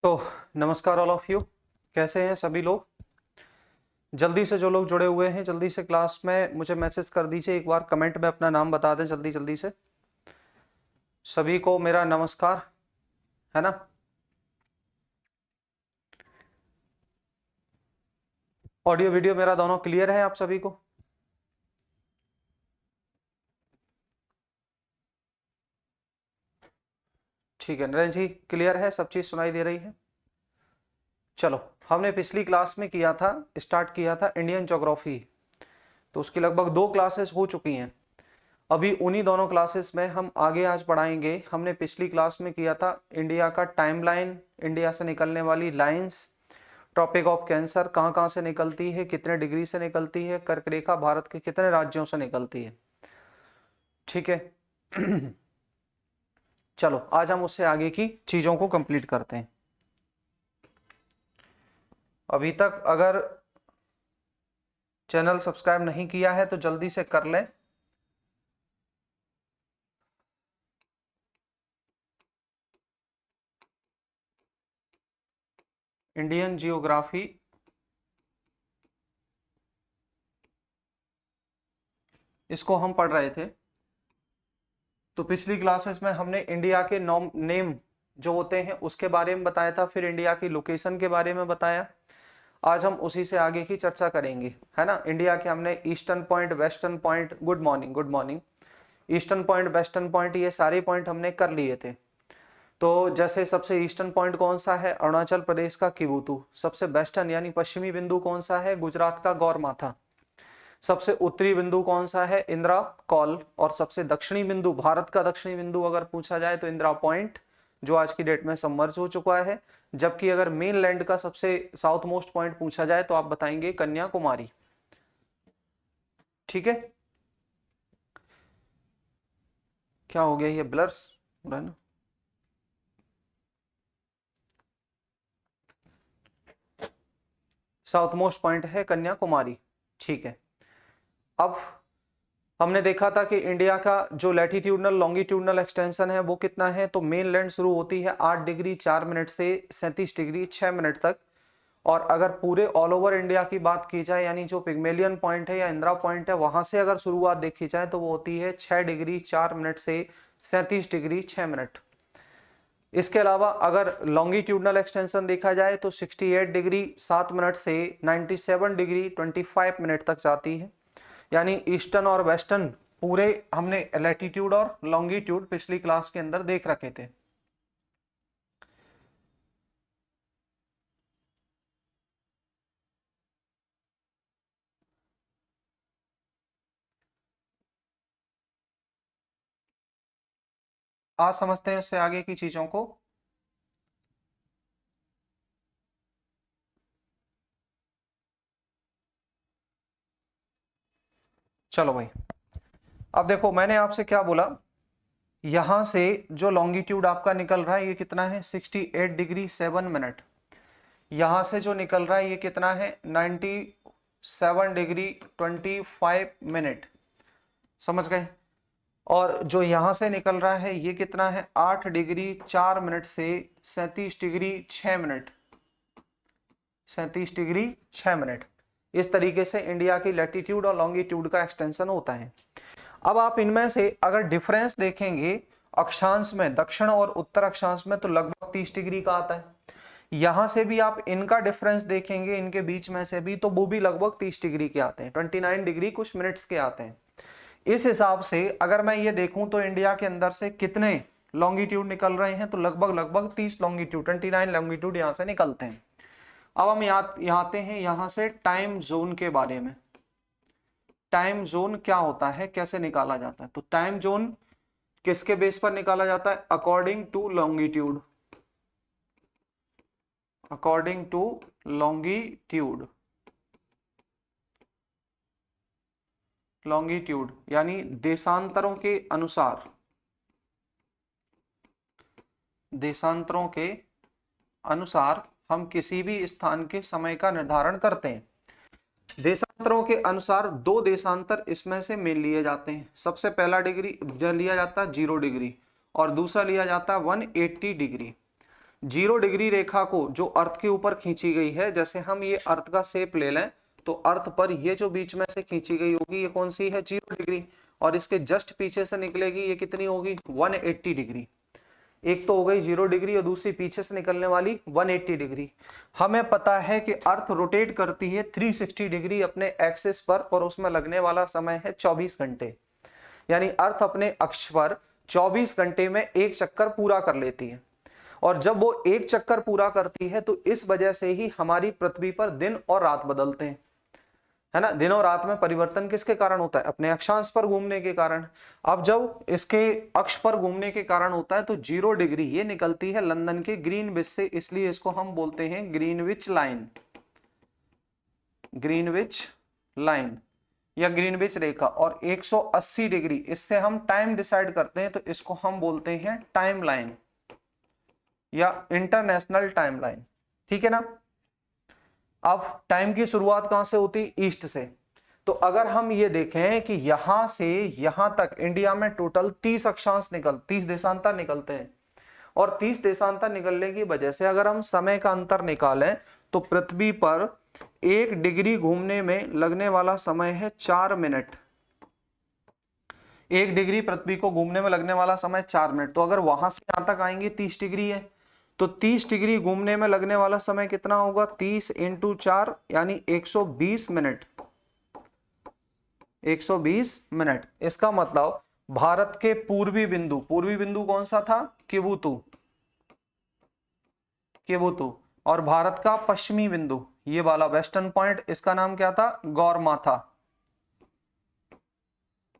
तो नमस्कार all of you, कैसे हैं सभी लोग। जल्दी से जो लोग जुड़े हुए हैं जल्दी से क्लास में मुझे मैसेज कर दीजिए, एक बार कमेंट में अपना नाम बता दें जल्दी जल्दी से। सभी को मेरा नमस्कार, है ना। ऑडियो वीडियो मेरा दोनों क्लियर है आप सभी को। ठीक है नरेंद्र जी, क्लियर है, सब चीज सुनाई दे रही है। चलो, हमने पिछली क्लास में स्टार्ट किया था इंडियन ज्योग्राफी। तो उसकी लगभग 2 क्लासेस हो चुकी हैं। अभी उन्हीं दोनों क्लासेस में हम आगे आज पढ़ाएंगे। हमने पिछली क्लास में किया था इंडिया का टाइमलाइन, इंडिया से निकलने वाली लाइंस, ट्रॉपिक ऑफ कैंसर कहाँ कहाँ से निकलती है, कितने डिग्री से निकलती है, कर्क रेखा भारत के कितने राज्यों से निकलती है। ठीक है। चलो आज हम उससे आगे की चीजों को कंप्लीट करते हैं। अभी तक अगर चैनल सब्सक्राइब नहीं किया है तो जल्दी से कर लें। इंडियन जियोग्राफी इसको हम पढ़ रहे थे। तो पिछली क्लासेस में हमने इंडिया के नेम जो होते हैं उसके बारे में बताया था, फिर इंडिया की लोकेशन के बारे में बताया। आज हम उसी से आगे की चर्चा करेंगे, है ना। इंडिया के हमने eastern point, western point, good morning good morning, eastern point, western point, ये सारे पॉइंट हमने कर लिए थे। तो जैसे सबसे ईस्टर्न पॉइंट कौन सा है, अरुणाचल प्रदेश का किबुतु। सबसे वेस्टर्न यानी पश्चिमी बिंदु कौन सा है, गुजरात का गौरमाथा। सबसे उत्तरी बिंदु कौन सा है, इंदिरा कॉल। और सबसे दक्षिणी बिंदु, भारत का दक्षिणी बिंदु अगर पूछा जाए तो इंदिरा पॉइंट, जो आज की डेट में सबमर्ज हो चुका है। जबकि अगर मेन लैंड का सबसे साउथ मोस्ट पॉइंट पूछा जाए तो आप बताएंगे कन्याकुमारी। ठीक है, क्या हो गया, ये ब्लर्स हो रहा है ना। साउथ मोस्ट पॉइंट है कन्याकुमारी। ठीक है। अब हमने देखा था कि इंडिया का जो लैटिट्यूडनल लॉन्गिट्यूडनल एक्सटेंशन है वो कितना है। तो मेन लैंड शुरू होती है 8 डिग्री 4 मिनट से 37 डिग्री 6 मिनट तक। और अगर पूरे ऑल ओवर इंडिया की बात की जाए, यानी जो पिग्मेलियन पॉइंट है या इंदिरा पॉइंट है, वहां से अगर शुरुआत देखी जाए तो वो होती है 6 डिग्री 4 मिनट से 37 डिग्री 6 मिनट। इसके अलावा अगर लॉन्गिट्यूडनल एक्सटेंशन देखा जाए तो 68 डिग्री 7 मिनट से 97 डिग्री 25 मिनट तक जाती है। यानी ईस्टर्न और वेस्टर्न पूरे हमने लैटिट्यूड और लॉन्गिट्यूड पिछली क्लास के अंदर देख रखे थे। आज समझते हैं उससे आगे की चीजों को। चलो भाई, अब देखो मैंने आपसे क्या बोला। यहां से जो लॉन्गिट्यूड आपका निकल रहा है ये कितना है, 68 डिग्री 7 मिनट। यहां से जो निकल रहा है ये कितना है, 97 डिग्री 25 मिनट। समझ गए। और जो यहां से निकल रहा है ये कितना है, 8 डिग्री 4 मिनट से 37 डिग्री 6 मिनट। 37 degree 6 minute. इस तरीके से इंडिया की लैटिट्यूड और लॉन्गिट्यूड का एक्सटेंशन होता है। अब आप इनमें से अगर डिफरेंस देखेंगे अक्षांश में, दक्षिण और उत्तर अक्षांश में, तो लगभग 30 डिग्री का आता है। यहां से भी आप इनका डिफरेंस देखेंगे, इनके बीच में से भी, तो वो भी लगभग 30 डिग्री के आते हैं, 29 डिग्री कुछ मिनट्स के आते हैं। इस हिसाब से अगर मैं ये देखूं तो इंडिया के अंदर से कितने लॉन्गिट्यूड निकल रहे हैं, तो लगभग 30 लॉन्गिट्यूड, 29 लॉन्गिट्यूड यहां से निकलते हैं। अब हम यहाँ आते हैं यहां से टाइम जोन के बारे में। टाइम जोन क्या होता है, कैसे निकाला जाता है। तो टाइम जोन किसके बेस पर निकाला जाता है, according to longitude. According to longitude. Longitude यानी देशांतरों के अनुसार। देशांतरों के अनुसार हम किसी भी स्थान के समय का निर्धारण करते हैं। देशांतरों के अनुसार 2 देशांतर इसमें से मेन लिए जाते हैं। सबसे पहला डिग्री लिया जाता है 0 डिग्री और दूसरा लिया जाता है 180 डिग्री। 0 डिग्री रेखा को जो अर्थ के ऊपर खींची गई है, जैसे हम ये अर्थ का शेप ले लें तो अर्थ पर ये जो बीच में से खींची गई होगी ये कौन सी है, 0 डिग्री, और इसके जस्ट पीछे से निकलेगी ये कितनी होगी, 180 डिग्री। एक तो हो गई 0 डिग्री और दूसरी पीछे से निकलने वाली 180 डिग्री। हमें पता है कि अर्थ रोटेट करती है 360 डिग्री अपने एक्सिस पर और उसमें लगने वाला समय है 24 घंटे। यानी अर्थ अपने अक्ष पर 24 घंटे में एक चक्कर पूरा कर लेती है, और जब वो एक चक्कर पूरा करती है तो इस वजह से ही हमारी पृथ्वी पर दिन और रात बदलते हैं, है ना। दिन और रात में परिवर्तन किसके कारण होता है, अपने अक्षांश पर घूमने के कारण। अब जब इसके अक्ष पर घूमने के कारण होता है तो 0 डिग्री ये निकलती है लंदन के ग्रीनविच से, इसलिए इसको हम बोलते हैं ग्रीनविच लाइन, ग्रीनविच लाइन या ग्रीनविच रेखा। और 180 डिग्री इससे हम टाइम डिसाइड करते हैं, तो इसको हम बोलते हैं टाइम लाइन या इंटरनेशनल टाइम लाइन, ठीक है ना। अब टाइम की शुरुआत कहां से होती, ईस्ट से। तो अगर हम ये देखें कि यहां से यहां तक इंडिया में टोटल 30 अक्षांश 30 देशांतर निकलते हैं, और 30 देशांतर निकलने की वजह से अगर हम समय का अंतर निकालें तो पृथ्वी पर 1 डिग्री घूमने में लगने वाला समय है 4 मिनट। 1 डिग्री पृथ्वी को घूमने में लगने वाला समय 4 मिनट। तो अगर वहां से यहां तक आएंगे 30 डिग्री है, तो 30 डिग्री घूमने में लगने वाला समय कितना होगा, 30 × 4 यानी 120 मिनट, 120 मिनट। इसका मतलब भारत के पूर्वी बिंदु कौन सा था, किबुतु, और भारत का पश्चिमी बिंदु ये वाला वेस्टर्न पॉइंट, इसका नाम क्या था, गौरमाथा।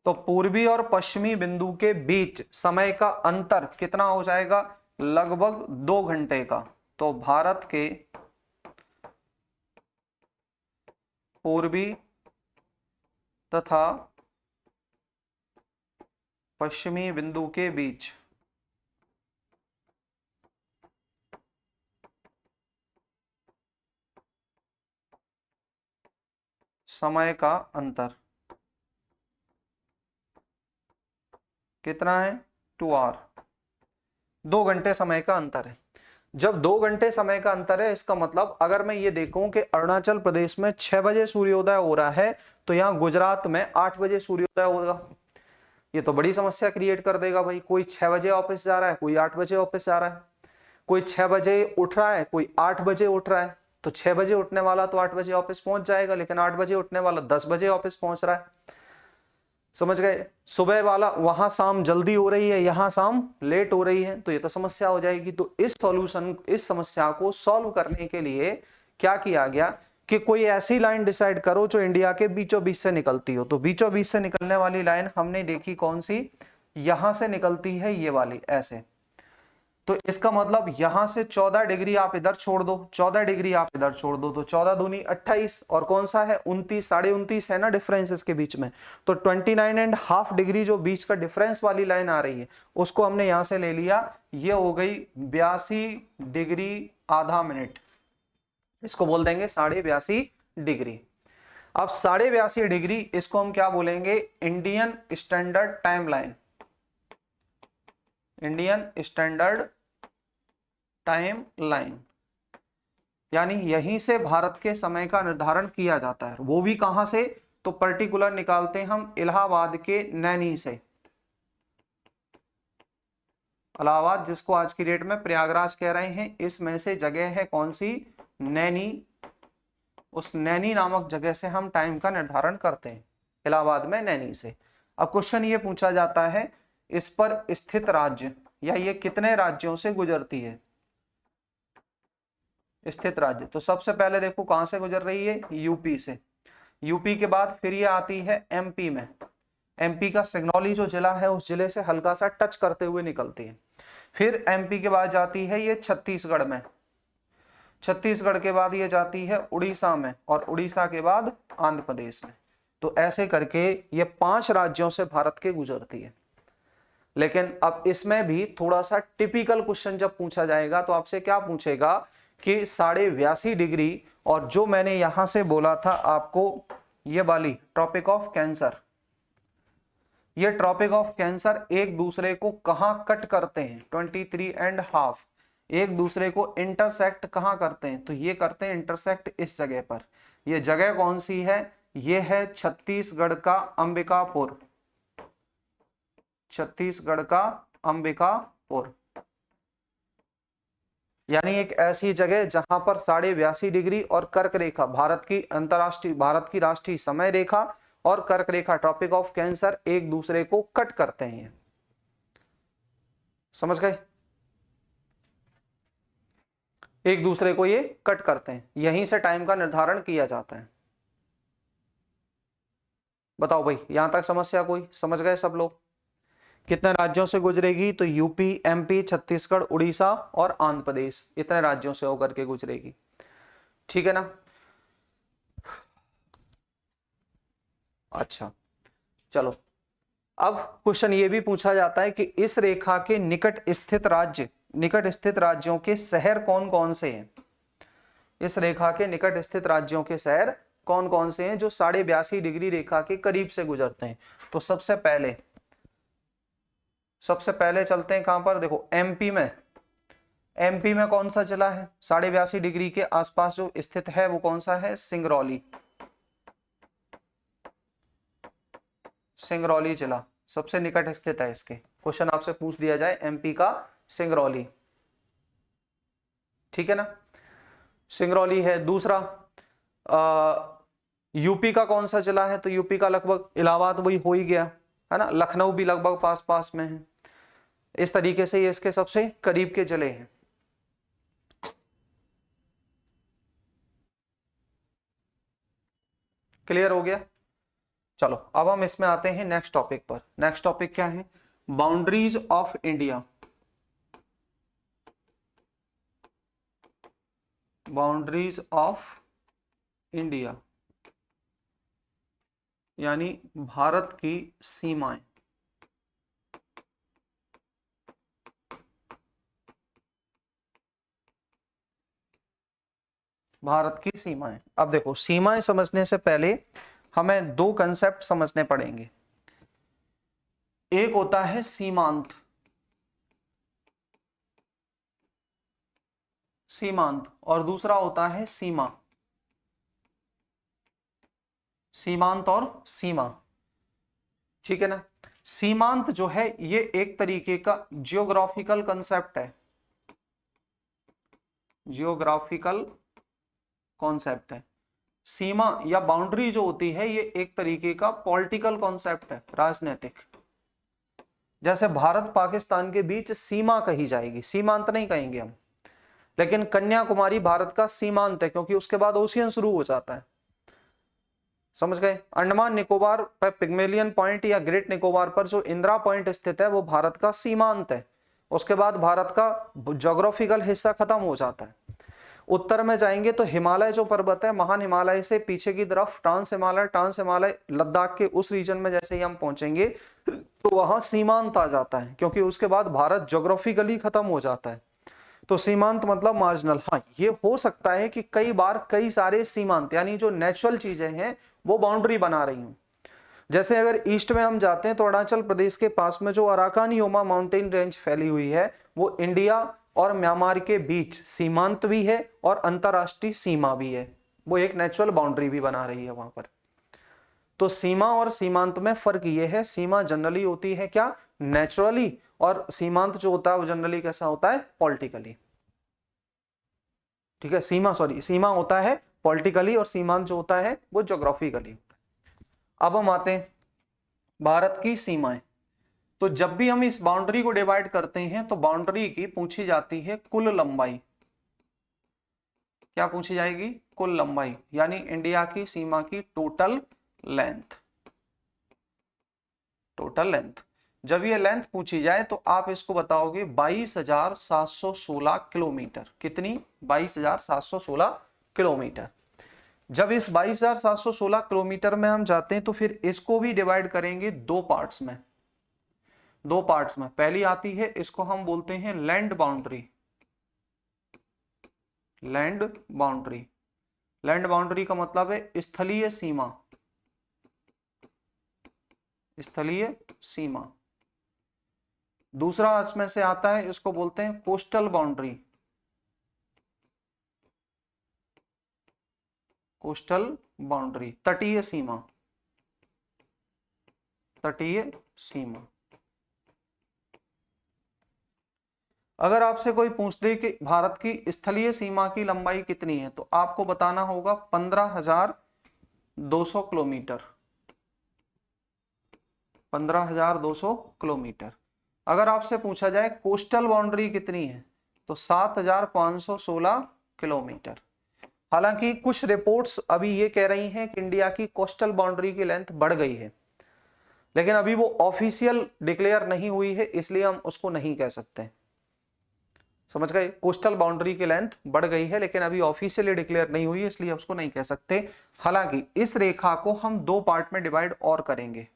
तो पूर्वी और पश्चिमी बिंदु के बीच समय का अंतर कितना हो जाएगा, लगभग 2 घंटे का। तो भारत के पूर्वी तथा पश्चिमी बिंदु के बीच समय का अंतर कितना है, 2 आवर, 2 घंटे समय का अंतर है। जब 2 घंटे समय का अंतर है, इसका मतलब अगर मैं ये देखूं कि अरुणाचल प्रदेश में 6 बजे सूर्योदय हो रहा है, तो यहाँ गुजरात में 8 बजे सूर्योदय होगा। ये तो बड़ी समस्या क्रिएट कर देगा भाई। कोई 6 बजे ऑफिस जा रहा है, कोई 8 बजे ऑफिस जा रहा है, कोई 6 बजे उठ रहा है, कोई 8 बजे उठ रहा है। तो 6 बजे उठने वाला तो 8 बजे ऑफिस पहुंच जाएगा, लेकिन 8 बजे उठने वाला 10 बजे ऑफिस पहुंच रहा है। समझ गए, सुबह वाला वहां शाम जल्दी हो रही है, यहां शाम लेट हो रही है, तो ये तो समस्या हो जाएगी। तो इस समस्या को सॉल्व करने के लिए क्या किया गया कि कोई ऐसी लाइन डिसाइड करो जो इंडिया के बीचों बीच से निकलती हो। तो बीचों बीच से निकलने वाली लाइन हमने देखी कौन सी, यहां से निकलती है ये वाली, ऐसे। तो इसका मतलब यहां से 14 डिग्री आप इधर छोड़ दो, 14 डिग्री आप इधर छोड़ दो, तो 14 दूनी 28, और कौन सा है 29, 29.5 है ना डिफरेंस इसके बीच में। तो 29.5 डिग्री जो बीच का डिफरेंस वाली लाइन आ रही है उसको हमने यहां से ले लिया, ये हो गई 82 डिग्री आधा मिनट, इसको बोल देंगे 82.5 डिग्री। अब 82.5 डिग्री इसको हम क्या बोलेंगे, Indian standard time line, Indian standard time line. यानी यहीं से भारत के समय का निर्धारण किया जाता है। वो भी कहां से, तो पर्टिकुलर निकालते हैं हम इलाहाबाद के नैनी से। इलाहाबाद जिसको आज की डेट में प्रयागराज कह रहे हैं, इसमें से जगह है कौन सी, नैनी। उस नैनी नामक जगह से हम टाइम का निर्धारण करते हैं, इलाहाबाद में नैनी से। अब क्वेश्चन ये पूछा जाता है, इस पर स्थित राज्य या ये कितने राज्यों से गुजरती है, स्थित राज्य। तो सबसे पहले देखो कहां से गुजर रही है, यूपी से। यूपी के बाद फिर ये आती है एमपी में, एमपी का सिगनौली जो जिला है उस जिले से हल्का सा टच करते हुए निकलती है। फिर एमपी के बाद जाती है ये छत्तीसगढ़ में, छत्तीसगढ़ के बाद ये जाती है उड़ीसा में, और उड़ीसा के बाद आंध्र प्रदेश में। तो ऐसे करके ये 5 राज्यों से भारत के गुजरती है। लेकिन अब इसमें भी थोड़ा सा टिपिकल क्वेश्चन जब पूछा जाएगा तो आपसे क्या पूछेगा कि 82.5 डिग्री, और जो मैंने यहां से बोला था आपको ये वाली ट्रॉपिक ऑफ कैंसर, ये ट्रॉपिक ऑफ कैंसर एक दूसरे को कहां कट करते हैं, 23.5, एक दूसरे को इंटरसेक्ट कहाँ करते हैं, तो ये करते हैं इंटरसेक्ट इस जगह पर। ये जगह कौन सी है, ये है छत्तीसगढ़ का अंबिकापुर, छत्तीसगढ़ का अंबिकापुर। यानी एक ऐसी जगह जहां पर 82.5 डिग्री और कर्क रेखा भारत की राष्ट्रीय समय रेखा और कर्क रेखा ट्रॉपिक ऑफ कैंसर एक दूसरे को कट करते हैं। समझ गए, एक दूसरे को ये कट करते हैं, यहीं से टाइम का निर्धारण किया जाता है। बताओ भाई, यहां तक समस्या कोई, समझ गए सब लोग। कितने राज्यों से गुजरेगी, तो यूपी, एमपी, छत्तीसगढ़, उड़ीसा और आंध्र प्रदेश, इतने राज्यों से होकर के गुजरेगी। ठीक है ना। अच्छा चलो, अब क्वेश्चन ये भी पूछा जाता है कि इस रेखा के निकट स्थित राज्यों के शहर कौन कौन से हैं। इस रेखा के निकट स्थित राज्यों के शहर कौन कौन से हैं जो 82.5 डिग्री रेखा के करीब से गुजरते हैं। तो सबसे पहले चलते हैं कहां पर, देखो एमपी में कौन सा जिला है 82.5 डिग्री के आसपास जो स्थित है, वो कौन सा है, सिंगरौली जिला सबसे निकट स्थित है। इसके क्वेश्चन आपसे पूछ दिया जाए, एमपी का सिंगरौली, ठीक है ना, सिंगरौली है। दूसरा यूपी का कौन सा जिला है, तो यूपी का लगभग इलाहाबाद वही हो ही गया है ना, लखनऊ भी लगभग पास पास में है। इस तरीके से ये इसके सबसे करीब के जिले हैं। क्लियर हो गया। चलो अब हम इसमें आते हैं नेक्स्ट टॉपिक पर। नेक्स्ट टॉपिक क्या है, boundaries of India. Boundaries of India यानी भारत की सीमाएं। भारत की सीमाएं। अब देखो, सीमाएं समझने से पहले हमें दो कंसेप्ट समझने पड़ेंगे। एक होता है सीमांत, और दूसरा होता है सीमा। सीमांत और सीमा, ठीक है ना। सीमांत जो है ये एक तरीके का जियोग्राफिकल कंसेप्ट है, जियोग्राफिकल कॉन्सेप्ट है। सीमा या बाउंड्री जो होती है ये एक तरीके का पॉलिटिकल कॉन्सेप्ट है, राजनीतिक। जैसे भारत पाकिस्तान के बीच सीमा कही जाएगी, सीमांत नहीं कहेंगे हम, लेकिन कन्याकुमारी भारत का सीमांत है क्योंकि उसके बाद ओशियन शुरू हो जाता है। समझ गए। अंडमान निकोबार पर पिग्मेलियन पॉइंट या ग्रेट निकोबार पर जो इंदिरा पॉइंट स्थित है वो भारत का सीमांत है। उसके बाद भारत का ज्योग्राफिकल हिस्सा खत्म हो जाता है। उत्तर में जाएंगे तो हिमालय जो पर्वत है, महान हिमालय से पीछे की तरफ ट्रांस हिमालय लद्दाख के उस रीजन में जैसे ही हम पहुंचेंगे तो वहां सीमांत आ जाता है, क्योंकि उसके बाद भारत ज्योग्राफिकली खत्म हो जाता है। तो सीमांत मतलब मार्जिनल। हाँ, ये हो सकता है कि कई बार कई सारे सीमांत यानी जो नेचुरल चीजें हैं वो बाउंड्री बना रही हूं। जैसे अगर ईस्ट में हम जाते हैं तो अरुणाचल प्रदेश के पास में जो अराकान योमा माउंटेन रेंज फैली हुई है वो इंडिया और म्यांमार के बीच सीमांत भी है और अंतरराष्ट्रीय सीमा भी है, वो एक नेचुरल बाउंड्री भी बना रही है वहां पर। तो सीमा और सीमांत में फर्क ये है, सीमा जनरली होती है क्या, नेचुरली, और सीमांत जो होता है वो जनरली कैसा होता है, पॉलिटिकली। ठीक है, सीमा होता है पॉलिटिकली और सीमांत जो होता है वो ज्योग्राफिकली। अब हम आते हैं भारत की सीमाएं। तो जब भी हम इस बाउंड्री को डिवाइड करते हैं तो बाउंड्री की पूछी जाती है कुल लंबाई। क्या पूछी जाएगी, कुल लंबाई, यानी इंडिया की सीमा की टोटल लेंथ। जब ये लेंथ पूछी जाए तो आप इसको बताओगे 22,716 किलोमीटर। कितनी, 22,716 किलोमीटर। जब इस 22,716 किलोमीटर में हम जाते हैं तो फिर इसको भी डिवाइड करेंगे दो पार्ट्स में। पहली आती है, इसको हम बोलते हैं लैंड बाउंड्री। लैंड बाउंड्री का मतलब है स्थलीय सीमा। दूसरा इसमें से आता है, इसको बोलते हैं कोस्टल बाउंड्री। कोस्टल बाउंड्री, तटीय सीमा, तटीय सीमा। अगर आपसे कोई पूछ दे कि भारत की स्थलीय सीमा की लंबाई कितनी है, तो आपको बताना होगा 15,200 किलोमीटर, 15,200 किलोमीटर। अगर आपसे पूछा जाए कोस्टल बाउंड्री कितनी है, तो 7,516 किलोमीटर। हालांकि कुछ रिपोर्ट्स अभी ये कह रही हैं कि इंडिया की कोस्टल बाउंड्री की लेंथ बढ़ गई है, लेकिन अभी वो ऑफिशियल डिक्लेयर नहीं हुई है, इसलिए हम उसको नहीं कह सकते। समझ गए, कोस्टल बाउंड्री की लेंथ बढ़ गई है लेकिन अभी ऑफिशियली डिक्लेयर नहीं हुई है, इसलिए उसको नहीं कह सकते। हालांकि इस रेखा को हम दो पार्ट में डिवाइड और करेंगे,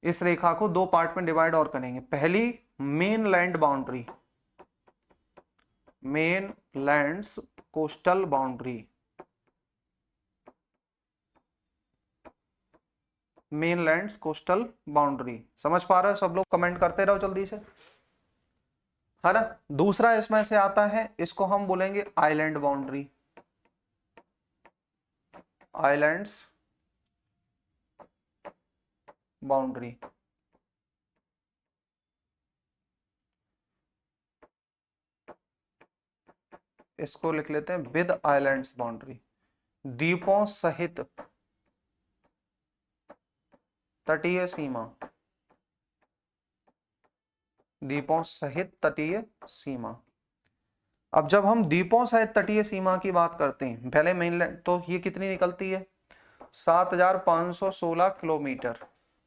इस रेखा को दो पार्ट में डिवाइड और करेंगे। पहली main land boundary, main lands coastal boundary, main lands coastal boundary. समझ पा रहे हो सब लोग? कमेंट करते रहो जल्दी से, है ना। दूसरा इसमें से आता है, इसको हम बोलेंगे आइलैंड बाउंड्री, आइलैंड्स बाउंड्री। इसको लिख लेते हैं विद आइलैंड्स बाउंड्री, द्वीपों सहित तटीय सीमा, द्वीपों सहित तटीय सीमा। अब जब हम द्वीपों सहित तटीय सीमा की बात करते हैं, पहले मेनलैंड, तो ये कितनी निकलती है? 7,516 किलोमीटर।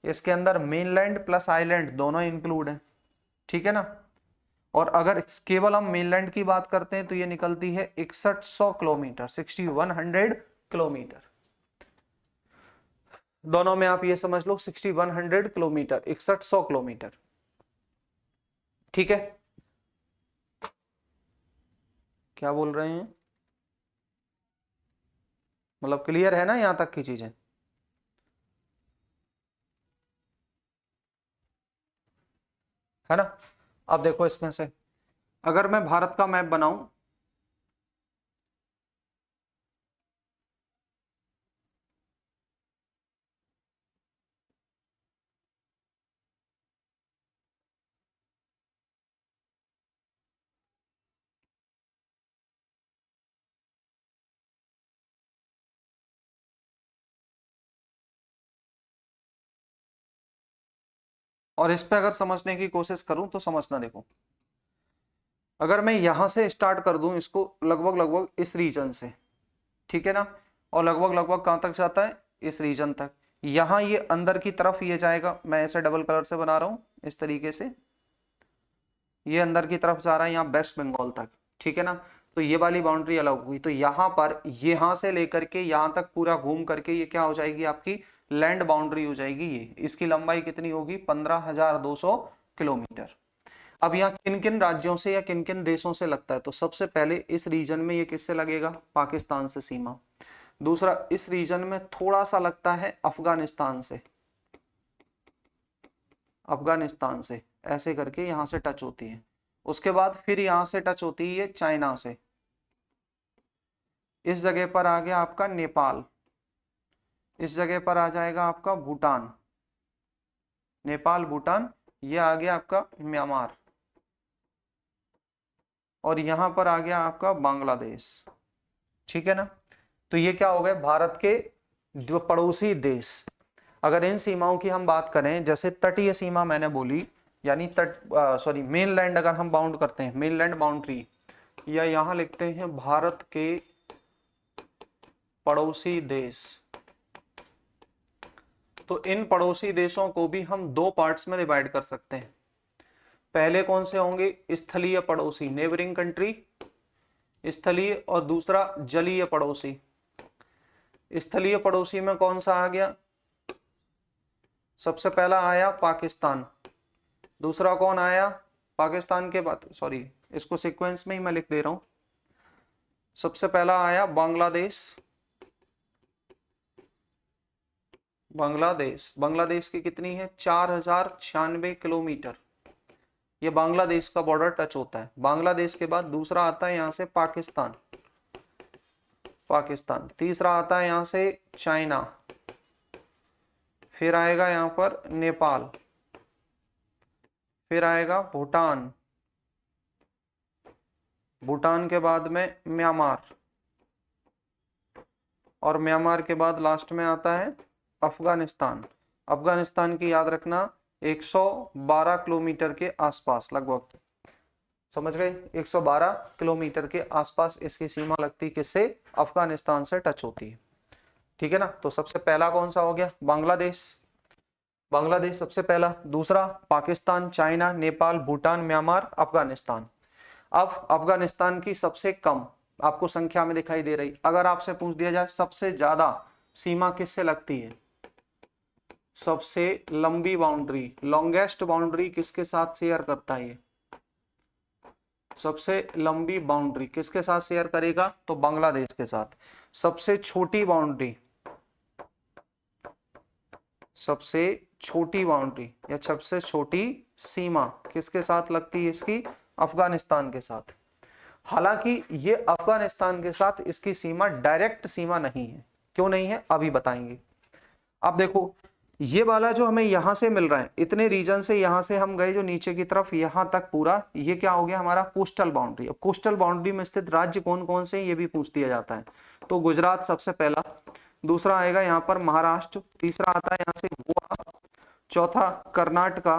इसके अंदर मेनलैंड प्लस आइलैंड दोनों इंक्लूड है, ठीक है ना। और अगर केवल हम मेनलैंड की बात करते हैं तो ये निकलती है 6100 किलोमीटर, 6100 किलोमीटर। दोनों में आप ये समझ लो 6100 किलोमीटर, 6100 किलोमीटर, ठीक है। क्या बोल रहे हैं? मतलब क्लियर है ना यहां तक की चीजें? है ना। अब देखो इसमें से अगर मैं भारत का मैप बनाऊं, और इस पे अगर समझने की कोशिश करूं तो समझना, देखो अगर मैं यहां से स्टार्ट कर दूं इसको लगभग लगभग इस रीजन से, ठीक है ना, और लगभग लगभग कहां तक जाता है? इस रीजन तक। यहां ये अंदर की तरफ ये जाएगा, मैं ऐसे डबल कलर से बना रहा हूं इस तरीके से, ये अंदर की तरफ जा रहा है यहाँ वेस्ट बंगाल तक, ठीक है ना। तो ये वाली बाउंड्री अलग हुई, तो यहाँ पर यहां से लेकर के यहां तक पूरा घूम करके ये क्या हो जाएगी? आपकी लैंड बाउंड्री हो जाएगी। ये इसकी लंबाई कितनी होगी? 15,200 किलोमीटर। अब यहाँ किन किन राज्यों से या किन किन देशों से लगता है? तो सबसे पहले इस रीजन में ये किससे लगेगा? पाकिस्तान से सीमा। दूसरा इस रीजन में थोड़ा सा लगता है अफगानिस्तान से, अफगानिस्तान से ऐसे करके यहां से टच होती है। उसके बाद फिर यहां से टच होती है चाइना से। इस जगह पर आ गया आपका नेपाल, इस जगह पर आ जाएगा आपका भूटान, नेपाल भूटान, ये आ गया आपका म्यांमार, और यहां पर आ गया आपका बांग्लादेश, ठीक है ना। तो ये क्या हो गए? भारत के जो पड़ोसी देश। अगर इन सीमाओं की हम बात करें, जैसे तटीय सीमा मैंने बोली, यानी मेनलैंड अगर हम बाउंड करते हैं, मेनलैंड बाउंड्री, या यहां लिखते हैं भारत के पड़ोसी देश, तो इन पड़ोसी देशों को भी हम दो पार्ट्स में डिवाइड कर सकते हैं। पहले कौन से होंगे? स्थलीय पड़ोसी, नेबरिंग कंट्री, स्थलीय, और दूसरा जलीय पड़ोसी। स्थलीय पड़ोसी में कौन सा आ गया? सबसे पहला आया पाकिस्तान, दूसरा कौन आया? पाकिस्तान के बाद, सॉरी इसको सीक्वेंस में ही मैं लिख दे रहा हूं। सबसे पहला आया बांग्लादेश, बांग्लादेश, बांग्लादेश की कितनी है? 4,096 किलोमीटर। ये बांग्लादेश का बॉर्डर टच होता है। बांग्लादेश के बाद दूसरा आता है यहां से पाकिस्तान, पाकिस्तान। तीसरा आता है यहां से चाइना, फिर आएगा यहां पर नेपाल, फिर आएगा भूटान, भूटान के बाद में म्यांमार, और म्यांमार के बाद लास्ट में आता है अफगानिस्तान। अफगानिस्तान की याद रखना 112 किलोमीटर के आसपास लगभग, समझ गए, 112 किलोमीटर के आसपास इसकी सीमा लगती, किससे? अफगानिस्तान से टच होती है। ठीक है ना। तो सबसे पहला कौन सा हो गया? बांग्लादेश, बांग्लादेश सबसे पहला। दूसरा पाकिस्तान, चाइना, नेपाल, भूटान, म्यांमार, अफगानिस्तान। अब अफगानिस्तान की सबसे कम आपको संख्या में दिखाई दे रही। अगर आपसे पूछ दिया जाए सबसे ज्यादा सीमा किससे लगती है, सबसे लंबी बाउंड्री, लॉन्गेस्ट बाउंड्री किसके साथ शेयर करता है? ये सबसे लंबी बाउंड्री किसके साथ शेयर करेगा? तो बांग्लादेश के साथ। सबसे छोटी बाउंड्री, सबसे छोटी बाउंड्री या सबसे छोटी सीमा किसके साथ लगती है इसकी? अफगानिस्तान के साथ। हालांकि ये अफगानिस्तान के साथ इसकी सीमा डायरेक्ट सीमा नहीं है। क्यों नहीं है अभी बताएंगे। अब देखो ये वाला जो हमें यहां से मिल रहा है, इतने रीजन से यहां से हम गए जो नीचे की तरफ यहां तक पूरा, ये क्या हो गया हमारा? Coastal boundary. अब कोस्टल बाउंड्री में स्थित राज्य कौन कौन से ये भी पूछ दिया जाता है। तो गुजरात सबसे पहला, दूसरा आएगा यहाँ पर महाराष्ट्र, तीसरा आता है यहाँ से गोवा, चौथा कर्नाटका,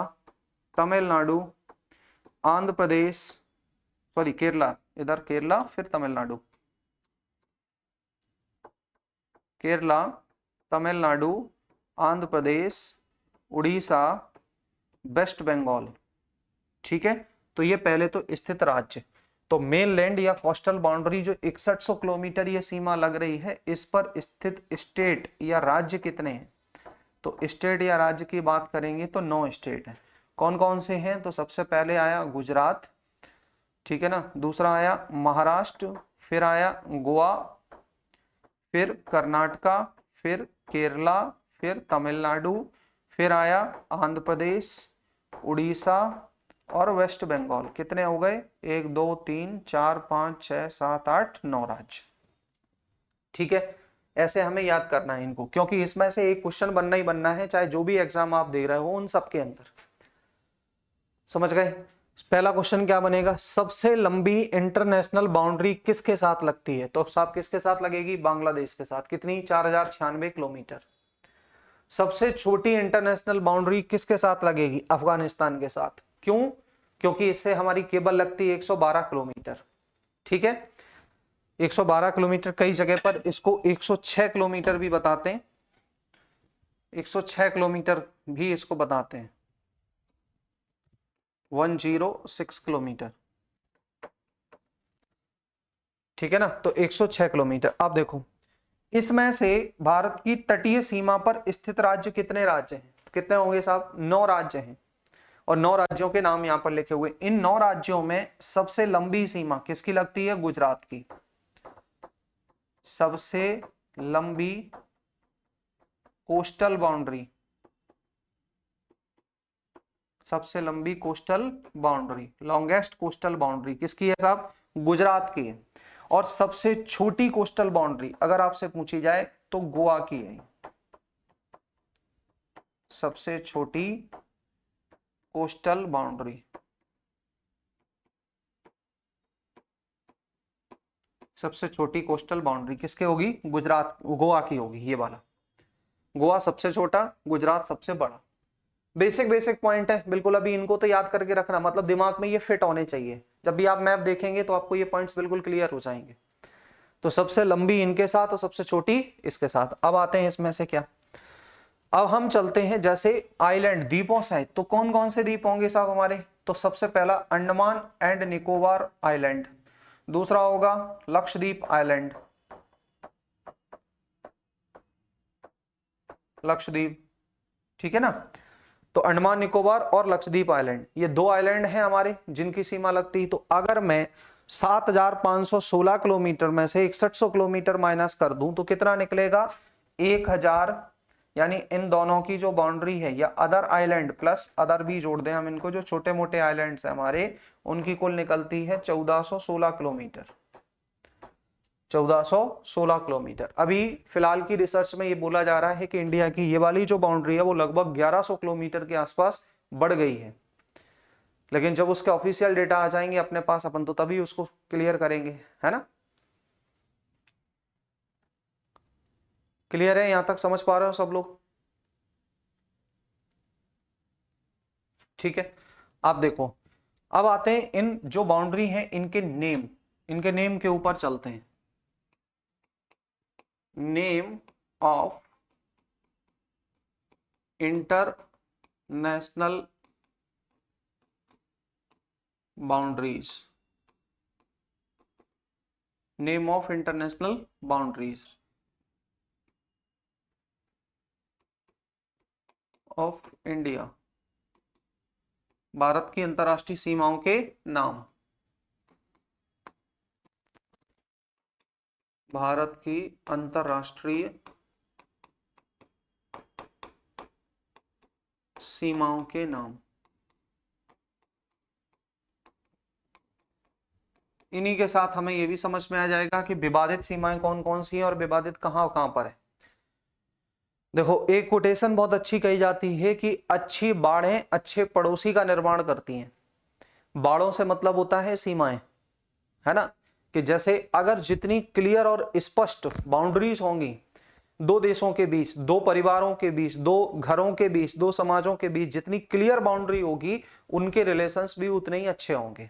तमिलनाडु, आंध्र प्रदेश, सॉरी केरला, इधर केरला फिर तमिलनाडु, केरला, तमिलनाडु, आंध्र प्रदेश, उड़ीसा, वेस्ट बंगाल। ठीक है। तो ये पहले तो स्थित राज्य। तो मेनलैंड या कोस्टल बाउंड्री जो 6100 किलोमीटर ये सीमा लग रही है, इस पर स्थित स्टेट या राज्य कितने हैं? तो स्टेट या राज्य की बात करेंगे तो 9 स्टेट हैं। कौन कौन से हैं? तो सबसे पहले आया गुजरात, ठीक है ना, दूसरा आया महाराष्ट्र, फिर आया गोवा, फिर कर्नाटका, फिर केरला, फिर तमिलनाडु, फिर आया आंध्र प्रदेश, उड़ीसा और वेस्ट बंगाल। कितने हो गए? 1 2 3 4 5 6 7 8 9 राज्य। ठीक है। ऐसे हमें याद करना है इनको, क्योंकि इसमें से एक क्वेश्चन बनना ही बनना है, चाहे जो भी एग्जाम आप दे रहे हो उन सबके अंदर। समझ गए। पहला क्वेश्चन क्या बनेगा? सबसे लंबी इंटरनेशनल बाउंड्री किसके साथ लगती है? तो साहब किसके साथ लगेगी? बांग्लादेश के साथ। कितनी? 4096 किलोमीटर। सबसे छोटी इंटरनेशनल बाउंड्री किसके साथ लगेगी? अफगानिस्तान के साथ। क्यों? क्योंकि इससे हमारी केबल लगती है 112 किलोमीटर। ठीक है। 112 किलोमीटर, कई जगह पर इसको 106 किलोमीटर भी बताते हैं, 106 किलोमीटर भी इसको बताते हैं, 106 किलोमीटर। ठीक है ना। तो 106 किलोमीटर। अब देखो इसमें से भारत की तटीय सीमा पर स्थित राज्य कितने राज्य हैं? कितने होंगे साहब? 9 राज्य हैं, और 9 राज्यों के नाम यहां पर लिखे हुए। इन 9 राज्यों में सबसे लंबी सीमा किसकी लगती है? गुजरात की। सबसे लंबी कोस्टल बाउंड्री, सबसे लंबी coastal boundary, longest coastal boundary किसकी है साहब? गुजरात की है। और सबसे छोटी कोस्टल बाउंड्री अगर आपसे पूछी जाए तो गोवा की है। सबसे छोटी कोस्टल बाउंड्री, सबसे छोटी कोस्टल बाउंड्री किसके होगी? गुजरात, गोवा की होगी। ये वाला गोवा सबसे छोटा, गुजरात सबसे बड़ा। बेसिक बेसिक पॉइंट है बिल्कुल, अभी इनको तो याद करके रखना, मतलब दिमाग में ये फिट होने चाहिए। जब भी आप मैप देखेंगे तो आपको ये पॉइंट्स बिल्कुल क्लियर हो जाएंगे। तो सबसे लंबी इनके साथ और सबसे छोटी इसके साथ। अब आते हैं इसमें से क्या, अब हम चलते हैं जैसे आइलैंड, द्वीपों से। तो कौन कौन से द्वीप होंगे साहब हमारे? तो सबसे पहला अंडमान एंड निकोबार आइलैंड, दूसरा होगा लक्षद्वीप आइलैंड, लक्षद्वीप। ठीक है ना। तो अंडमान निकोबार और लक्षद्वीप आइलैंड, ये 2 आइलैंड हैं हमारे जिनकी सीमा लगती है। तो अगर मैं 7516 किलोमीटर में से 6100 किलोमीटर माइनस कर दूं तो कितना निकलेगा? 1000, यानी इन दोनों की जो बाउंड्री है, या अदर आइलैंड प्लस अदर भी जोड़ दें हम इनको, जो छोटे मोटे आइलैंड्स हैं हमारे, उनकी कुल निकलती है 1416 किलोमीटर। 1416 किलोमीटर। अभी फिलहाल की रिसर्च में ये बोला जा रहा है कि इंडिया की ये वाली जो बाउंड्री है वो लगभग 1100 किलोमीटर के आसपास बढ़ गई है, लेकिन जब उसके ऑफिशियल डेटा आ जाएंगे अपने पास अपन तो तभी उसको क्लियर करेंगे, है ना। क्लियर है, यहां तक समझ पा रहे हो सब लोग? ठीक है, आप देखो, अब आते हैं इन जो बाउंड्री है इनके नेम के ऊपर चलते हैं। Name of international boundaries, name of international boundaries of India, Bharat की अंतरराष्ट्रीय सीमाओं के नाम, भारत की अंतरराष्ट्रीय सीमाओं के नाम। इन्हीं के साथ हमें यह भी समझ में आ जाएगा कि विवादित सीमाएं कौन कौन सी हैं और विवादित कहां कहां पर है। देखो, एक कोटेशन बहुत अच्छी कही जाती है कि अच्छी बाढ़ें अच्छे पड़ोसी का निर्माण करती हैं। बाढ़ों से मतलब होता है सीमाएं, है ना, कि जैसे अगर जितनी क्लियर और स्पष्ट बाउंड्रीज होंगी दो देशों के बीच, दो परिवारों के बीच, दो घरों के बीच, दो समाजों के बीच, जितनी क्लियर बाउंड्री होगी उनके रिलेशंस भी उतने ही अच्छे होंगे।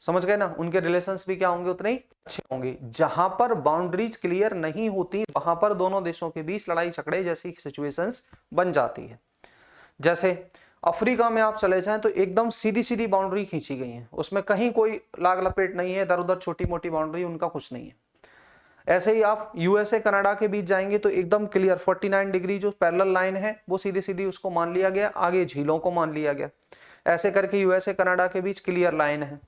समझ गए ना, उनके रिलेशंस भी क्या होंगे, उतने ही अच्छे होंगे। जहां पर बाउंड्रीज क्लियर नहीं होती वहां पर दोनों देशों के बीच लड़ाई झगड़े जैसी सिचुएशंस बन जाती है। जैसे अफ्रीका में आप चले जाएं तो एकदम सीधी सीधी बाउंड्री खींची गई है, उसमें कहीं कोई लाग लपेट नहीं है, इधर उधर छोटी मोटी बाउंड्री उनका कुछ नहीं है। ऐसे ही आप यूएसए कनाडा के बीच जाएंगे तो एकदम क्लियर 49 डिग्री जो पैरेलल लाइन है वो सीधी सीधी उसको मान लिया गया, आगे झीलों को मान लिया गया। ऐसे करके यूएसए कनाडा के बीच क्लियर लाइन है।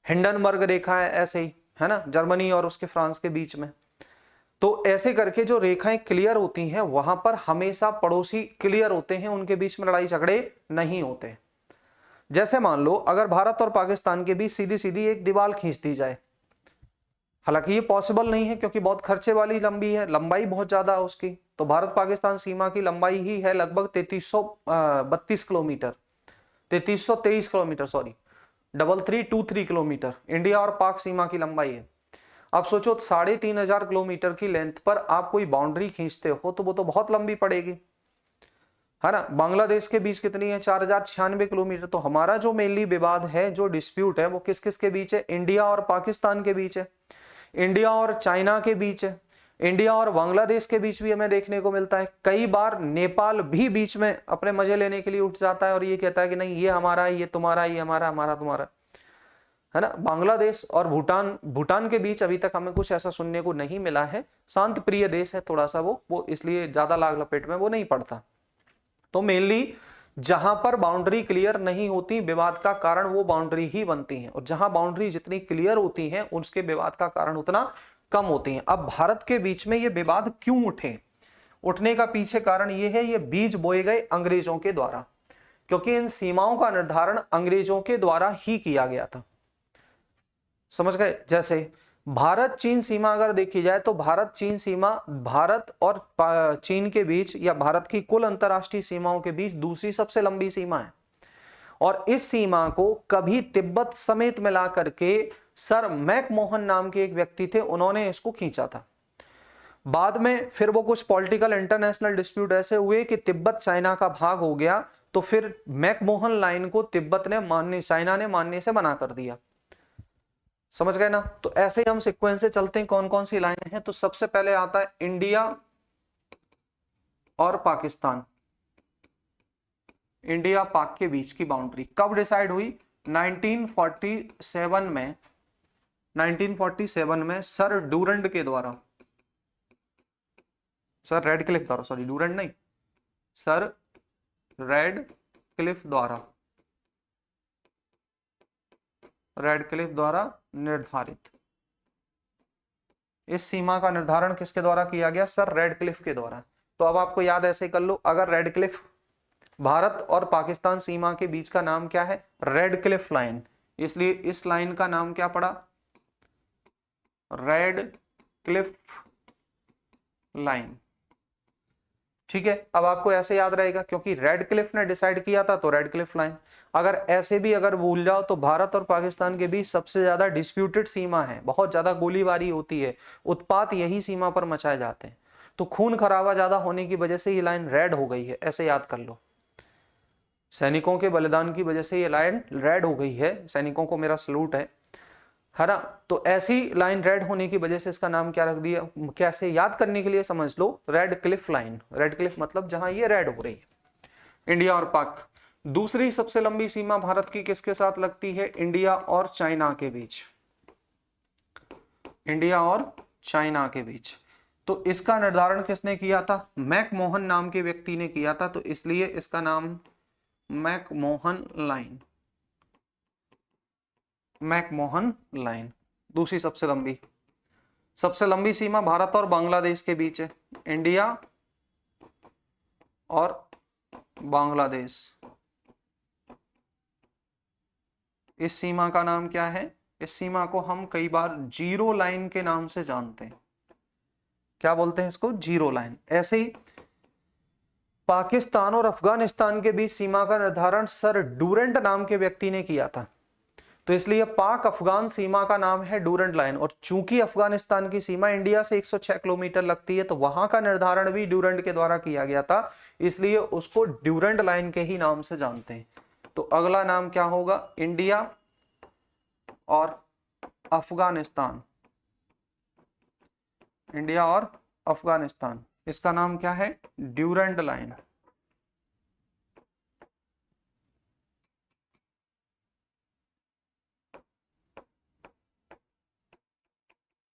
हिंडनबर्ग रेखा है ऐसे ही, है ना, जर्मनी और उसके फ्रांस के बीच में। तो ऐसे करके जो रेखाएं क्लियर होती हैं वहां पर हमेशा पड़ोसी क्लियर होते हैं, उनके बीच में लड़ाई झगड़े नहीं होते। जैसे मान लो अगर भारत और पाकिस्तान के बीच सीधी सीधी एक दीवार खींच दी जाए, हालांकि ये पॉसिबल नहीं है क्योंकि बहुत खर्चे वाली लंबी है, लंबाई बहुत ज्यादा है उसकी। तो भारत पाकिस्तान सीमा की लंबाई ही है लगभग 3332 kilometre, 3323 kilometre, sorry 3323 kilometre India और पाक सीमा की लंबाई है। अब सोचो 3500 किलोमीटर की लेंथ पर आप कोई बाउंड्री खींचते हो तो वो तो बहुत लंबी पड़ेगी, है ना। बांग्लादेश के बीच कितनी है, 4096 किलोमीटर। तो हमारा जो मेनली विवाद है, जो डिस्प्यूट है, वो किस किस के बीच है, इंडिया और पाकिस्तान के बीच है, इंडिया और चाइना के बीच है, इंडिया और बांग्लादेश के बीच भी हमें देखने को मिलता है। कई बार नेपाल भी बीच में अपने मजे लेने के लिए उठ जाता है और ये कहता है कि नहीं ये हमारा है, ये तुम्हारा, ये हमारा, हमारा तुम्हारा, है ना। बांग्लादेश और भूटान के बीच अभी तक हमें कुछ ऐसा सुनने को नहीं मिला है। शांत प्रिय देश है थोड़ा सा वो इसलिए ज्यादा लाग लपेट में वो नहीं पड़ता। तो मेनली जहां पर बाउंड्री क्लियर नहीं होती विवाद का कारण वो बाउंड्री ही बनती है, और जहां बाउंड्री जितनी क्लियर होती है उसके विवाद का कारण उतना कम होती है। अब भारत के बीच में ये विवाद क्यों उठे, उठने का पीछे कारण ये है, ये बीज बोए गए अंग्रेजों के द्वारा, क्योंकि इन सीमाओं का निर्धारण अंग्रेजों के द्वारा ही किया गया था। समझ गए। जैसे भारत चीन सीमा अगर देखी जाए तो भारत चीन सीमा भारत और चीन के बीच या भारत की कुल अंतरराष्ट्रीय सीमाओं के बीच दूसरी सबसे लंबी सीमा है, और इस सीमा को कभी तिब्बत समेत मिला करके सर मैकमोहन नाम के एक व्यक्ति थे, उन्होंने इसको खींचा था। बाद में फिर वो कुछ पॉलिटिकल इंटरनेशनल डिस्प्यूट ऐसे हुए कि तिब्बत चाइना का भाग हो गया, तो फिर मैकमोहन लाइन को तिब्बत ने मानने, चाइना ने मानने से मना कर दिया। समझ गए ना। तो ऐसे ही हम सीक्वेंस से चलते हैं कौन कौन सी लाइन है। तो सबसे पहले आता है इंडिया और पाकिस्तान, इंडिया पाक के बीच की बाउंड्री कब डिसाइड हुई, 1947 में, 1947 में सर डूरंड के द्वारा, सर रेडक्लिफ द्वारा, सॉरी डूरंड नहीं, सर रेडक्लिफ द्वारा, रेडक्लिफ द्वारा निर्धारित। इस सीमा का निर्धारण किसके द्वारा किया गया, सर रेडक्लिफ के द्वारा। तो अब आपको याद ऐसे कर लो, अगर रेडक्लिफ, भारत और पाकिस्तान सीमा के बीच का नाम क्या है, रेडक्लिफ लाइन, इसलिए इस लाइन का नाम क्या पड़ा, रेड क्लिफ लाइन। ठीक है, अब आपको ऐसे याद रहेगा क्योंकि रेड क्लिफ ने डिसाइड किया था तो रेड क्लिफ लाइन। अगर ऐसे भी अगर भूल जाओ तो भारत और पाकिस्तान के बीच सबसे ज्यादा डिस्प्यूटेड सीमा है, बहुत ज्यादा गोलीबारी होती है, उत्पात यही सीमा पर मचाए जाते हैं, तो खून खराबा ज्यादा होने की वजह से ये लाइन रेड हो गई है, ऐसे याद कर लो। सैनिकों के बलिदान की वजह से ये लाइन रेड हो गई है, सैनिकों को मेरा सलूट है ना। तो ऐसी लाइन रेड होने की वजह से इसका नाम क्या रख दिया, कैसे याद करने के लिए समझ लो, Radcliffe line. Radcliffe मतलब जहां ये रेड हो रही है। इंडिया और पाक। दूसरी सबसे लंबी सीमा भारत की किसके साथ लगती है, इंडिया और चाइना के बीच, इंडिया और चाइना के बीच। तो इसका निर्धारण किसने किया था, मैकमोहन नाम के व्यक्ति ने किया था, तो इसलिए इसका नाम मैकमोहन लाइन, मैकमोहन लाइन। दूसरी सबसे लंबी सीमा भारत और बांग्लादेश के बीच है, इंडिया और बांग्लादेश। इस सीमा का नाम क्या है, इस सीमा को हम कई बार जीरो लाइन के नाम से जानते हैं। क्या बोलते हैं इसको, जीरो लाइन। ऐसे ही पाकिस्तान और अफगानिस्तान के बीच सीमा का निर्धारण सर डूरेंट नाम के व्यक्ति ने किया था, तो इसलिए पाक अफगान सीमा का नाम है डूरेंट लाइन। और चूंकि अफगानिस्तान की सीमा इंडिया से 106 किलोमीटर लगती है, तो वहां का निर्धारण भी डूरेंट के द्वारा किया गया था, इसलिए उसको डूरेंट लाइन के ही नाम से जानते हैं। तो अगला नाम क्या होगा, इंडिया और अफगानिस्तान, इंडिया और अफगानिस्तान, इसका नाम क्या है, ड्यूरेंट लाइन।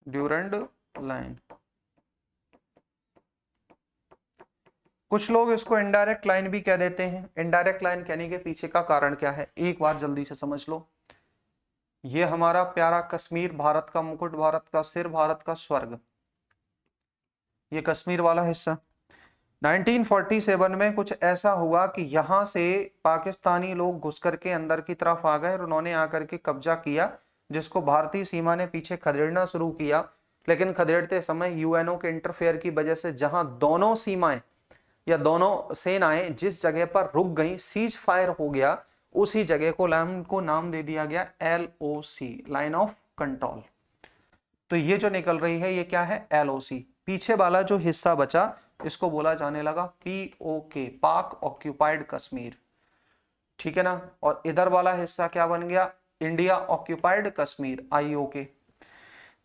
Durand line. कुछ लोग इसको इनडायरेक्ट लाइन भी कह देते हैं। इनडायरेक्ट लाइन कहने के पीछे का कारण क्या है, एक बार जल्दी से समझ लो। ये हमारा प्यारा कश्मीर, भारत का मुकुट, भारत का सिर, भारत का स्वर्ग, ये कश्मीर वाला हिस्सा। 1947 में कुछ ऐसा हुआ कि यहां से पाकिस्तानी लोग घुस करके अंदर की तरफ आ गए और उन्होंने आकर के कब्जा किया, जिसको भारतीय सीमा ने पीछे खदेड़ना शुरू किया। लेकिन खदेड़ते समय यूएनओ के इंटरफेयर की वजह से जहां दोनों सीमाएं या दोनों सेनाएं जिस जगह पर रुक गई, सीज फायर हो गया, उसी जगह को नाम दे दिया गया LOC, लाइन ऑफ कंट्रोल। तो ये जो निकल रही है ये क्या है, LOC। पीछे वाला जो हिस्सा बचा इसको बोला जाने लगा POK, पाक ऑक्यूपाइड कश्मीर, ठीक है ना। और इधर वाला हिस्सा क्या बन गया, इंडिया ऑक्यूपाइड कश्मीर, IOK।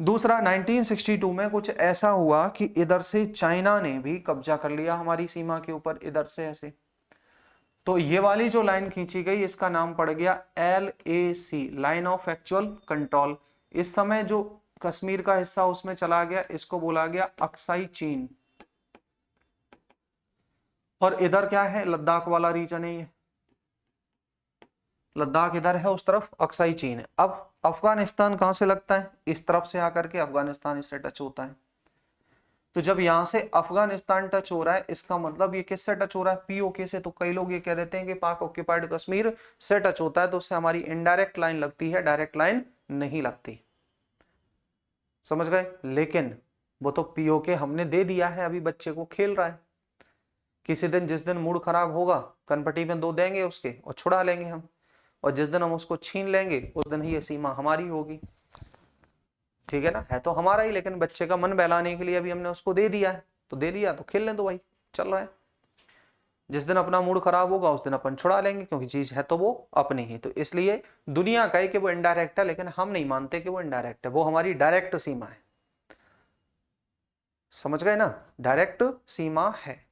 दूसरा 1962 में कुछ ऐसा हुआ कि इधर से चाइना ने भी कब्जा कर लिया हमारी सीमा के ऊपर, इधर से ऐसे। तो ये वाली जो लाइन खींची गई इसका नाम पड़ गया LAC, line of actual control. इस समय जो कश्मीर का हिस्सा उसमें चला गया, इसको बोला गया अक्साई चीन। और इधर क्या है, लद्दाख वाला रीजन है, ये लद्दाख इधर है, उस तरफ अक्साई चीन है। अब अफगानिस्तान कहां से लगता है, इस तरफ से आकर के अफगानिस्तान इससे टच होता है। तो जब यहां से अफगानिस्तान टच हो रहा है, इसका मतलब ये किससे टच हो रहा है, POK से। तो कई लोग ये कह देते हैं कि पाक ऑक्यूपाइड कश्मीर से टच होता है, तो उससे हमारी इनडायरेक्ट लाइन लगती है, डायरेक्ट लाइन नहीं लगती, समझ गए। लेकिन वो तो POK हमने दे दिया है, अभी बच्चे को खेल रहा है, किसी दिन जिस दिन मूड खराब होगा कनपट्टी में 2 देंगे उसके और छुड़ा लेंगे हम, और जिस दिन हम उसको छीन लेंगे उस दिन ही ये सीमा हमारी होगी, ठीक है ना। है तो हमारा ही, लेकिन बच्चे का मन बहलाने के लिए अभी हमने उसको दे दिया है, तो दे दिया तो खेलने दो भाई, चल रहा है। जिस दिन अपना मूड खराब होगा उस दिन अपन छुड़ा लेंगे, क्योंकि चीज है तो वो अपनी ही। तो इसलिए दुनिया कहे कि वो इनडायरेक्ट है, लेकिन हम नहीं मानते कि वो इनडायरेक्ट है, वो हमारी डायरेक्ट सीमा है, समझ गए ना, डायरेक्ट सीमा है।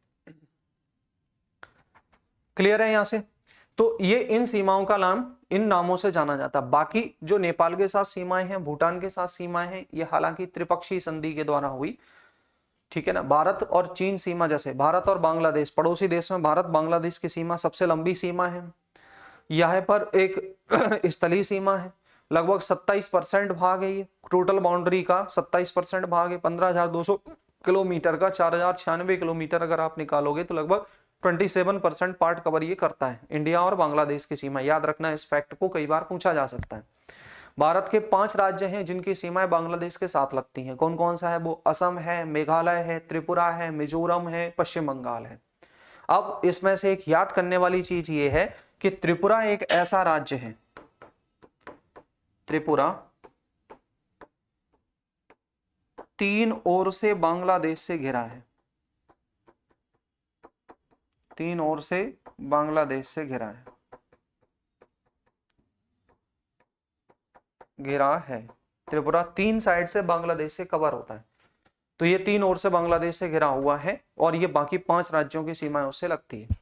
क्लियर है यहां से। तो ये इन सीमाओं का नाम इन नामों से जाना जाता है। बाकी जो नेपाल के साथ सीमाएं हैं, भूटान के साथ सीमाएं हैं, ये हालांकि त्रिपक्षीय संधि के द्वारा हुई, ठीक है ना। भारत और चीन सीमा, जैसे भारत और बांग्लादेश पड़ोसी देश में, भारत बांग्लादेश की सीमा सबसे लंबी सीमा है। यहाँ पर एक स्थलीय सीमा है, लगभग 27% भाग है, ये टोटल बाउंड्री का 27% भाग है। 15,200 किलोमीटर का 4,096 किलोमीटर अगर आप निकालोगे तो लगभग 27% पार्ट कवर ये करता है, इंडिया और बांग्लादेश की सीमा। याद रखना, इस फैक्ट को कई बार पूछा जा सकता है। भारत के 5 राज्य हैं जिनकी सीमाएं बांग्लादेश के साथ लगती हैं। कौन कौन सा है वो? असम है, मेघालय है, त्रिपुरा है, मिजोरम है, पश्चिम बंगाल है। अब इसमें से एक याद करने वाली चीज ये है कि त्रिपुरा एक ऐसा राज्य है, त्रिपुरा 3 ओर से बांग्लादेश से घिरा है, 3 ओर से बांग्लादेश से घिरा है, घिरा है। त्रिपुरा 3 साइड से बांग्लादेश से कवर होता है, तो ये 3 ओर से बांग्लादेश से घिरा हुआ है और ये बाकी 5 राज्यों की सीमाएं उससे लगती है।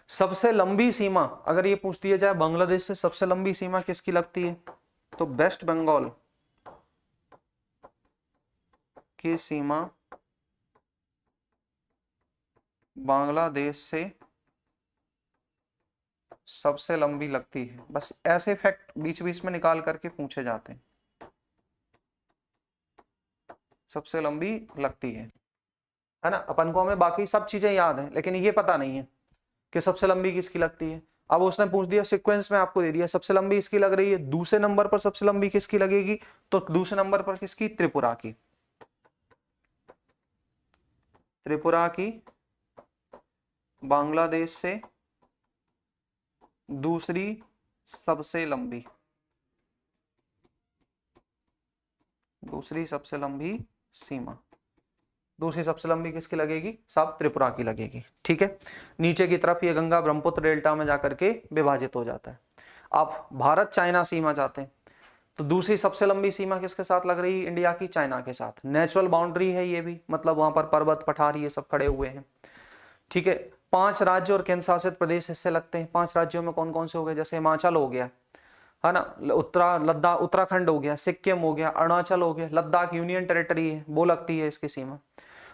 सबसे लंबी सीमा अगर ये पूछ दिया जाए बांग्लादेश से सबसे लंबी सीमा किसकी लगती है, तो वेस्ट बंगाल की सीमा बांग्लादेश से सबसे लंबी लगती है। बस ऐसे फैक्ट बीच बीच में निकाल करके पूछे जाते हैं, सबसे लंबी लगती है ना। अपन को हमें बाकी सब चीजें याद है लेकिन ये पता नहीं है कि सबसे लंबी किसकी लगती है। अब उसने पूछ दिया सीक्वेंस में आपको दे दिया सबसे लंबी इसकी लग रही है, दूसरे नंबर पर सबसे लंबी किसकी लगेगी, तो दूसरे नंबर पर किसकी? त्रिपुरा की। त्रिपुरा की बांग्लादेश से दूसरी सबसे लंबी, दूसरी सबसे लंबी सीमा, दूसरी सबसे लंबी किसकी लगेगी? सब त्रिपुरा की लगेगी। ठीक है, नीचे की तरफ ये गंगा ब्रह्मपुत्र डेल्टा में जाकर के विभाजित हो जाता है। आप भारत चाइना सीमा चाहते हैं तो दूसरी सबसे लंबी सीमा किसके साथ लग रही है? इंडिया की चाइना के साथ। नेचुरल बाउंड्री है ये भी, मतलब वहां पर पर्वत पठार ये सब खड़े हुए हैं। ठीक है, 5 राज्य और केंद्र शासित प्रदेश इससे लगते हैं। 5 राज्यों में कौन कौन से हो गए? जैसे हिमाचल हो गया है ना, लद्दाख उत्तराखंड हो गया, सिक्किम हो गया, अरुणाचल हो गया, लद्दाख यूनियन टेरिटरी है वो लगती है इसकी सीमा।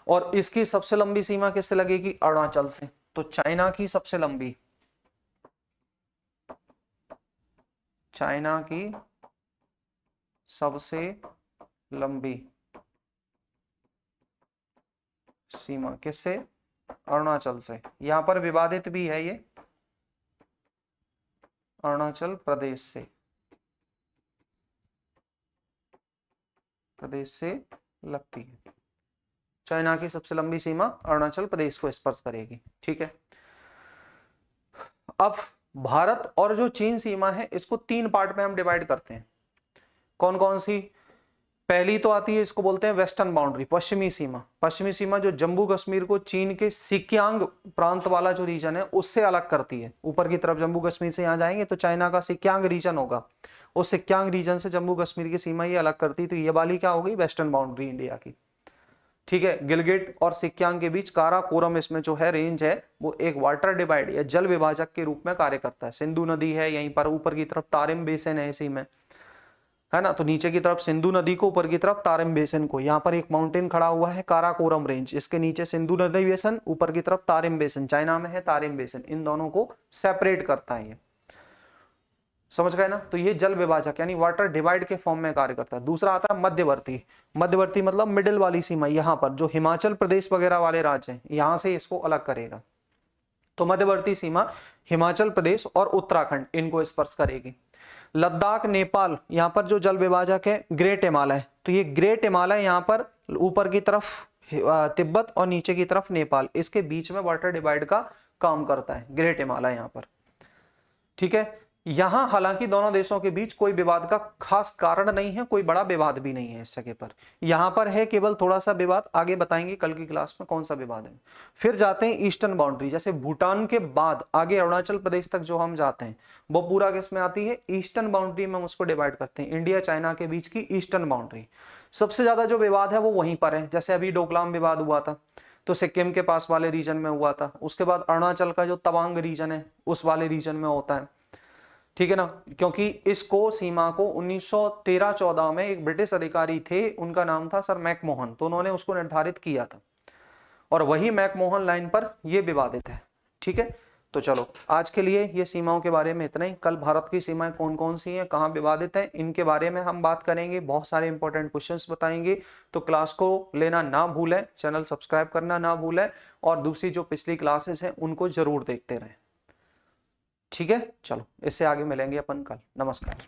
और इसकी सबसे लंबी सीमा किससे लगेगी? अरुणाचल से। तो चाइना की सबसे लंबी, चाइना की सबसे लंबी सीमा किससे? अरुणाचल से। यहां पर विवादित भी है ये, अरुणाचल प्रदेश से, प्रदेश से लगती है। चाइना की सबसे लंबी सीमा अरुणाचल प्रदेश को स्पर्श करेगी। ठीक है, अब भारत और जो चीन सीमा है इसको 3 पार्ट में हम डिवाइड करते हैं। कौन कौन सी? पहली तो आती है, इसको बोलते हैं वेस्टर्न बाउंड्री, पश्चिमी सीमा। पश्चिमी सीमा जो जम्मू कश्मीर को चीन के सिक्यांग प्रांत वाला जो रीजन है उससे अलग करती है। ऊपर की तरफ जम्मू कश्मीर से यहाँ जाएंगे तो चाइना का सिक्यांग रीजन होगा, उस सिक्यांग रीजन से जम्मू कश्मीर की सीमा ये अलग करती है। तो ये वाली क्या हो गई? वेस्टर्न बाउंड्री इंडिया की। ठीक है, गिलगिट और सिक्यांग के बीच काराकोरम इसमें जो है रेंज है वो एक वाटर डिवाइड या जल विभाजक के रूप में कार्य करता है। सिंधु नदी है यहीं पर, ऊपर की तरफ तारिम बेसिन है इसी में, है ना। तो नीचे की तरफ सिंधु नदी को, ऊपर की तरफ तारिम बेसिन को। यहाँ पर एक माउंटेन खड़ा हुआ है काराकोरम रेंज, इसके नीचे सिंधु नदी बेसिन, ऊपर की तरफ तारिम बेसिन, चाइना में है तारिम बेसिन। इन दोनों को सेपरेट करता है ये, समझ गए ना। तो ये जल विभाजक यानी वाटर डिवाइड के फॉर्म में कार्य करता है। दूसरा आता है मध्यवर्ती। मध्यवर्ती मतलब मिडिल वाली सीमा, यहाँ पर जो हिमाचल प्रदेश वगैरह वाले राज्य हैं यहाँ से इसको अलग करेगा। तो मध्यवर्ती सीमा हिमाचल प्रदेश और उत्तराखंड इनको स्पर्श करेगी। लद्दाख, नेपाल, यहाँ पर जो जल विभाजक है ग्रेट हिमालय, तो ये ग्रेट हिमालय यहाँ पर ऊपर की तरफ तिब्बत और नीचे की तरफ नेपाल, इसके बीच में वाटर डिवाइड का काम करता है ग्रेट हिमालय यहाँ पर। ठीक है, यहां हालांकि दोनों देशों के बीच कोई विवाद का खास कारण नहीं है, कोई बड़ा विवाद भी नहीं है इस जगह पर। यहां पर है केवल थोड़ा सा विवाद, आगे बताएंगे कल की क्लास में कौन सा विवाद है। फिर जाते हैं ईस्टर्न बाउंड्री, जैसे भूटान के बाद आगे अरुणाचल प्रदेश तक जो हम जाते हैं वो पूरा किसमें आती है? ईस्टर्न बाउंड्री में हम उसको डिवाइड करते हैं। इंडिया चाइना के बीच की ईस्टर्न बाउंड्री, सबसे ज्यादा जो विवाद है वो वहीं पर है। जैसे अभी डोकलाम विवाद हुआ था तो सिक्किम के पास वाले रीजन में हुआ था, उसके बाद अरुणाचल का जो तवांग रीजन है उस वाले रीजन में होता है। ठीक है ना, क्योंकि इसको सीमा को 1913-14 में एक ब्रिटिश अधिकारी थे, उनका नाम था सर मैकमोहन, तो उन्होंने उसको निर्धारित किया था और वही मैकमोहन लाइन पर यह विवादित है। ठीक है, तो चलो आज के लिए ये सीमाओं के बारे में इतना ही। कल भारत की सीमाएं कौन कौन सी हैं, कहाँ विवादित हैं, इनके बारे में हम बात करेंगे, बहुत सारे इंपॉर्टेंट क्वेश्चंस बताएंगे। तो क्लास को लेना ना भूलें, चैनल सब्सक्राइब करना ना भूलें और दूसरी जो पिछली क्लासेस हैं उनको जरूर देखते रहें। ठीक है, चलो इससे आगे मिलेंगे अपन कल। नमस्कार।